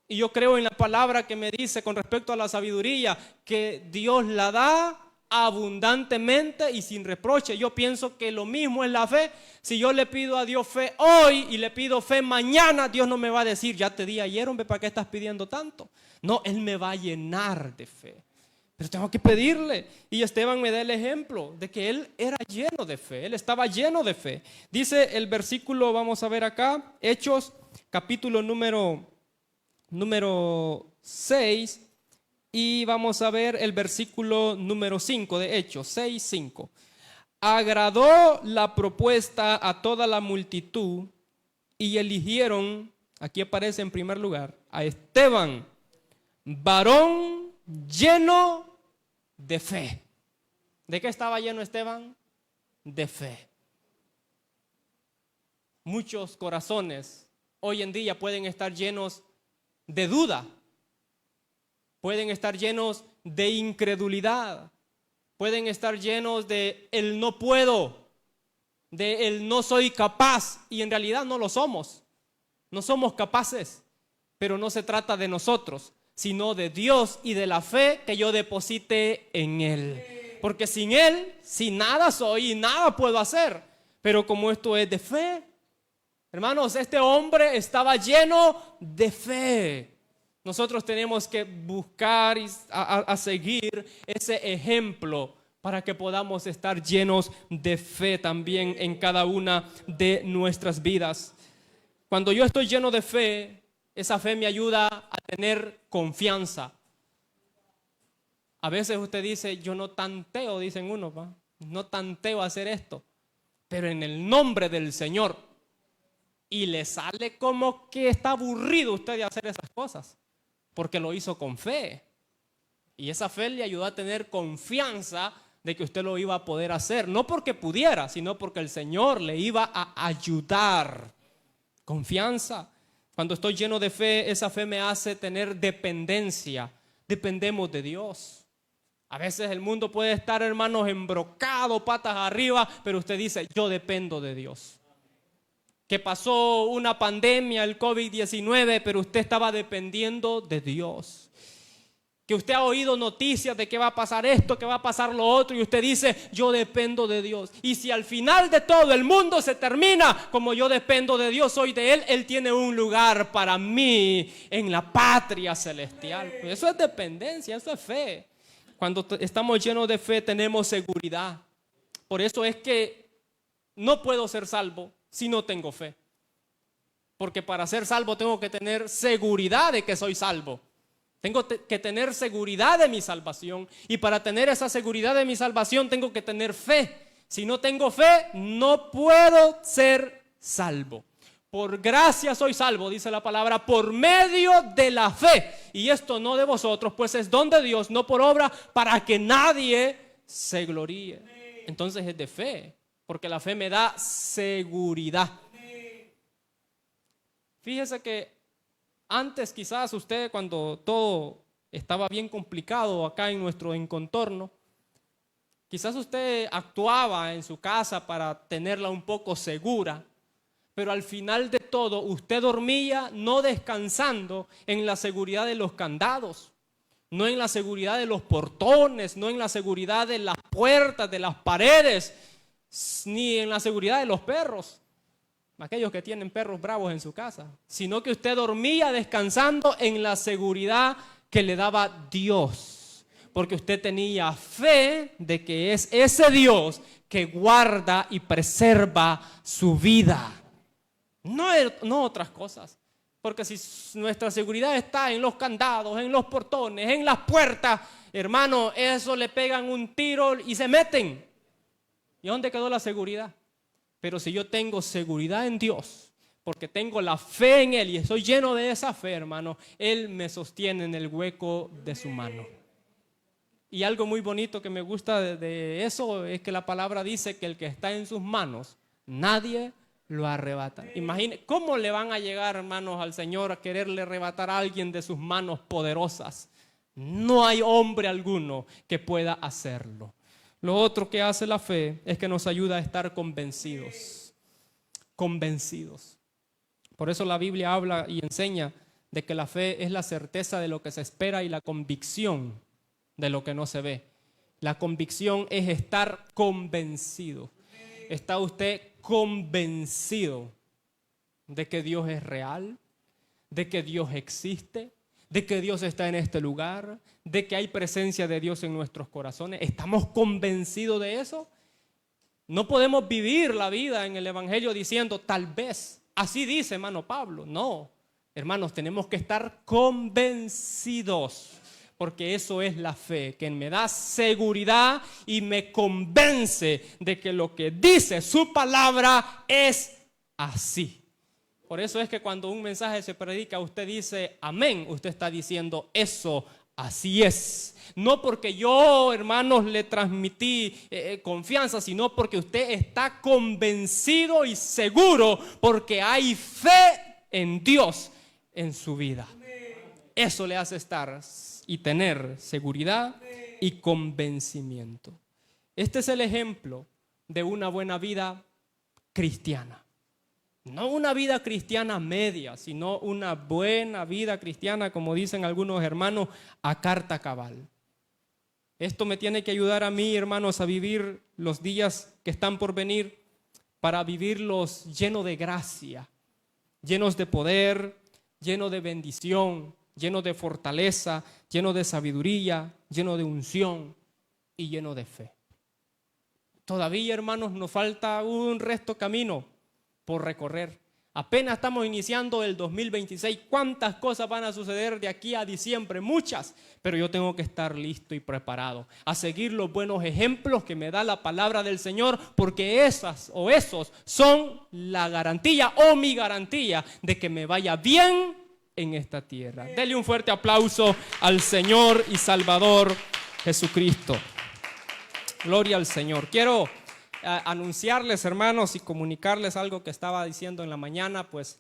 Speaker 2: Y yo creo en la palabra que me dice con respecto a la sabiduría, que Dios la da abundantemente y sin reproche. Yo pienso que lo mismo es la fe. Si yo le pido a Dios fe hoy y le pido fe mañana, Dios no me va a decir, ya te di ayer, hombre, ¿para qué estás pidiendo tanto? No, Él me va a llenar de fe. Pero tengo que pedirle. Y Esteban me da el ejemplo de que él era lleno de fe. Él estaba lleno de fe. Dice el versículo, vamos a ver acá, Hechos, capítulo número 6, y vamos a ver el versículo número 5 de Hechos, 6, 5. Agradó la propuesta a toda la multitud y eligieron, aquí aparece en primer lugar, a Esteban, varón lleno de fe. ¿De qué estaba lleno Esteban? De fe. Muchos corazones hoy en día pueden estar llenos de duda, pueden estar llenos de incredulidad, pueden estar llenos de el no puedo, de el no soy capaz, y en realidad no lo somos, no somos capaces, pero no se trata de nosotros, sino de Dios y de la fe que yo deposite en Él, porque sin Él, sin nada soy y nada puedo hacer, pero como esto es de fe, hermanos, este hombre estaba lleno de fe. Nosotros tenemos que buscar a seguir ese ejemplo para que podamos estar llenos de fe también en cada una de nuestras vidas. Cuando yo estoy lleno de fe, esa fe me ayuda a tener confianza. A veces usted dice, yo no tanteo, dicen unos, no tanteo a hacer esto, pero en el nombre del Señor. Y le sale como que está aburrido usted de hacer esas cosas, porque lo hizo con fe. Y esa fe le ayudó a tener confianza de que usted lo iba a poder hacer, no porque pudiera, sino porque el Señor le iba a ayudar. Confianza. Cuando estoy lleno de fe, esa fe me hace tener dependencia. Dependemos de Dios. A veces el mundo puede estar, hermanos, embrocado, patas arriba, pero usted dice, yo dependo de Dios. Que pasó una pandemia, el COVID-19, pero usted estaba dependiendo de Dios. Que usted ha oído noticias de que va a pasar esto, que va a pasar lo otro, y usted dice, yo dependo de Dios. Y si al final de todo el mundo se termina, como yo dependo de Dios, soy de Él, Él tiene un lugar para mí en la patria celestial. Pues eso es dependencia, eso es fe. Cuando estamos llenos de fe tenemos seguridad. Por eso es que no puedo ser salvo si no tengo fe. Porque para ser salvo tengo que tener seguridad de que soy salvo. Tengo que tener seguridad de mi salvación. Y para tener esa seguridad de mi salvación tengo que tener fe. Si no tengo fe, no puedo ser salvo. Por gracia soy salvo, dice la palabra, por medio de la fe. Y esto no de vosotros, pues es don de Dios, no por obra, para que nadie se gloríe. Entonces es de fe, porque la fe me da seguridad. Fíjese que antes quizás usted, cuando todo estaba bien complicado acá en nuestro encontorno, quizás usted actuaba en su casa para tenerla un poco segura, pero al final de todo usted dormía no descansando en la seguridad de los candados, no en la seguridad de los portones, no en la seguridad de las puertas, de las paredes, ni en la seguridad de los perros. Aquellos que tienen perros bravos en su casa, sino que usted dormía descansando en la seguridad que le daba Dios, porque usted tenía fe de que es ese Dios que guarda y preserva su vida, no otras cosas. Porque si nuestra seguridad está en los candados, en los portones, en las puertas, hermano, eso le pegan un tiro y se meten. ¿Y dónde quedó la seguridad? Pero si yo tengo seguridad en Dios, porque tengo la fe en Él y estoy lleno de esa fe, hermano, Él me sostiene en el hueco de su mano. Y algo muy bonito que me gusta de eso es que la palabra dice que el que está en sus manos, nadie lo arrebata. Imagine cómo le van a llegar, hermanos, al Señor a quererle arrebatar a alguien de sus manos poderosas. No hay hombre alguno que pueda hacerlo. Lo otro que hace la fe es que nos ayuda a estar convencidos. Convencidos. Por eso la Biblia habla y enseña de que la fe es la certeza de lo que se espera y la convicción de lo que no se ve. La convicción es estar convencido. ¿Está usted convencido de que Dios es real? ¿De que Dios existe? ¿De que Dios está en este lugar? ¿De que hay presencia de Dios en nuestros corazones? ¿Estamos convencidos de eso? No podemos vivir la vida en el Evangelio diciendo tal vez. Así dice, hermano Pablo. No, hermanos, tenemos que estar convencidos. Porque eso es la fe, que me da seguridad y me convence de que lo que dice su palabra es así. Por eso es que cuando un mensaje se predica, usted dice amén, usted está diciendo eso, así es. No porque yo, hermanos, le transmití confianza, sino porque usted está convencido y seguro, porque hay fe en Dios en su vida. Eso le hace estar y tener seguridad y convencimiento. Este es el ejemplo de una buena vida cristiana. No una vida cristiana media, sino una buena vida cristiana, como dicen algunos hermanos, a carta cabal. Esto me tiene que ayudar a mí, hermanos, a vivir los días que están por venir, para vivirlos llenos de gracia, llenos de poder, llenos de bendición, lleno de fortaleza, lleno de sabiduría, lleno de unción y lleno de fe. Todavía, hermanos, nos falta un resto camino por recorrer. Apenas estamos iniciando el 2026. ¿Cuántas cosas van a suceder de aquí a diciembre? Muchas. Pero yo tengo que estar listo y preparado a seguir los buenos ejemplos que me da la palabra del Señor, porque esas o esos son la garantía o mi garantía de que me vaya bien en esta tierra. Dele un fuerte aplauso al Señor y Salvador Jesucristo. Gloria al Señor. Quiero anunciarles, hermanos, y comunicarles algo que estaba diciendo en la mañana. Pues,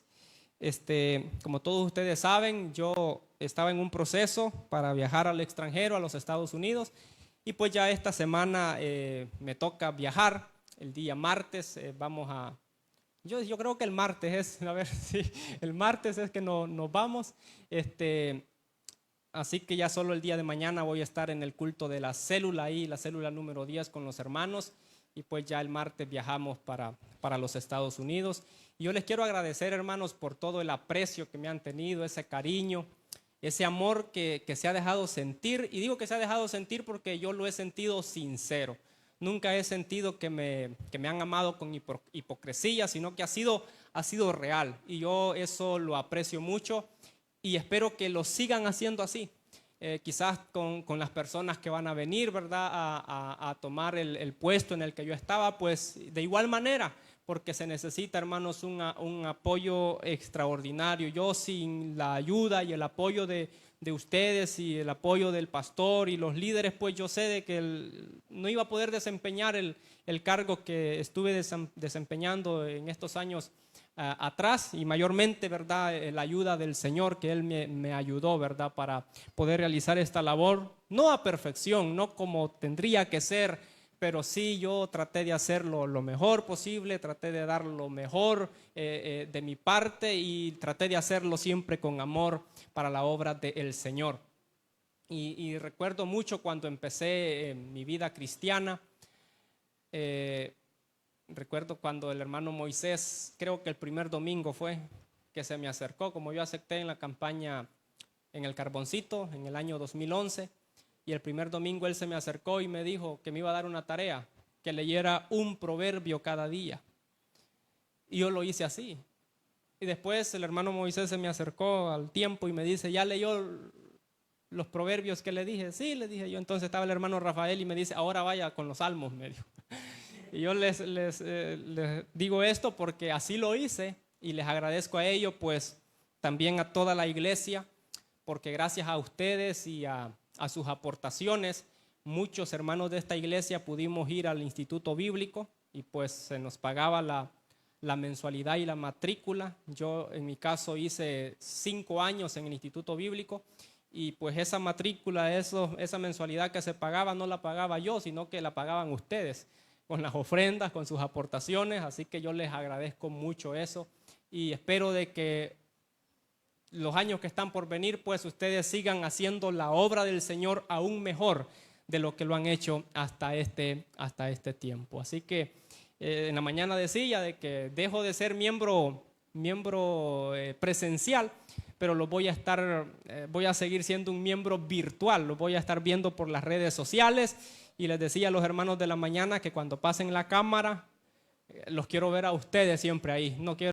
Speaker 2: como todos ustedes saben, yo estaba en un proceso para viajar al extranjero, a los Estados Unidos, Y pues ya esta semana me toca viajar. El día martes vamos a... Yo creo que el martes es, a ver si el martes es que nos vamos. Así que ya solo el día de mañana voy a estar en el culto de la célula ahí, la célula número 10 con los hermanos. Y pues ya el martes viajamos para los Estados Unidos. Y yo les quiero agradecer, hermanos, por todo el aprecio que me han tenido, ese cariño, ese amor que se ha dejado sentir. Y digo que se ha dejado sentir porque yo lo he sentido sincero. Nunca he sentido que me han amado con hipocresía, sino que ha sido real. Y yo eso lo aprecio mucho y espero que lo sigan haciendo así. Quizás con las personas que van a venir, ¿verdad?, a tomar el puesto en el que yo estaba, pues de igual manera, porque se necesita, hermanos, un apoyo extraordinario. Yo sin la ayuda y el apoyo de ustedes y el apoyo del pastor y los líderes, pues yo sé de que no iba a poder desempeñar el cargo que estuve desempeñando en estos años atrás, y mayormente, ¿verdad?, la ayuda del Señor, que Él me ayudó, ¿verdad?, para poder realizar esta labor, no a perfección, no como tendría que ser, pero sí yo traté de hacerlo lo mejor posible, traté de dar lo mejor de mi parte y traté de hacerlo siempre con amor para la obra del Señor. Y recuerdo mucho cuando empecé mi vida cristiana. Recuerdo cuando el hermano Moisés, creo que el primer domingo fue que se me acercó, como yo acepté en la campaña en el Carboncito en el año 2011, y el primer domingo él se me acercó y me dijo que me iba a dar una tarea, que leyera un proverbio cada día. Y yo lo hice así. Y después el hermano Moisés se me acercó al tiempo y me dice, ¿ya leyó los proverbios que le dije? Sí, le dije yo. Entonces estaba el hermano Rafael y me dice, ahora vaya con los salmos, me dijo. Y yo les digo esto porque así lo hice y les agradezco a ellos, pues también a toda la iglesia, porque gracias a ustedes y a sus aportaciones, muchos hermanos de esta iglesia pudimos ir al Instituto Bíblico y pues se nos pagaba la mensualidad y la matrícula. Yo en mi caso hice 5 años en el Instituto Bíblico y pues esa matrícula, esa mensualidad que se pagaba no la pagaba yo, sino que la pagaban ustedes con las ofrendas, con sus aportaciones. Así que yo les agradezco mucho eso y espero de que los años que están por venir, pues ustedes sigan haciendo la obra del Señor aún mejor de lo que lo han hecho hasta este tiempo. Así que en la mañana decía de que dejo de ser miembro presencial, pero voy a seguir siendo un miembro virtual, lo voy a estar viendo por las redes sociales. Y les decía a los hermanos de la mañana que cuando pasen la cámara, los quiero ver a ustedes siempre ahí, no quiero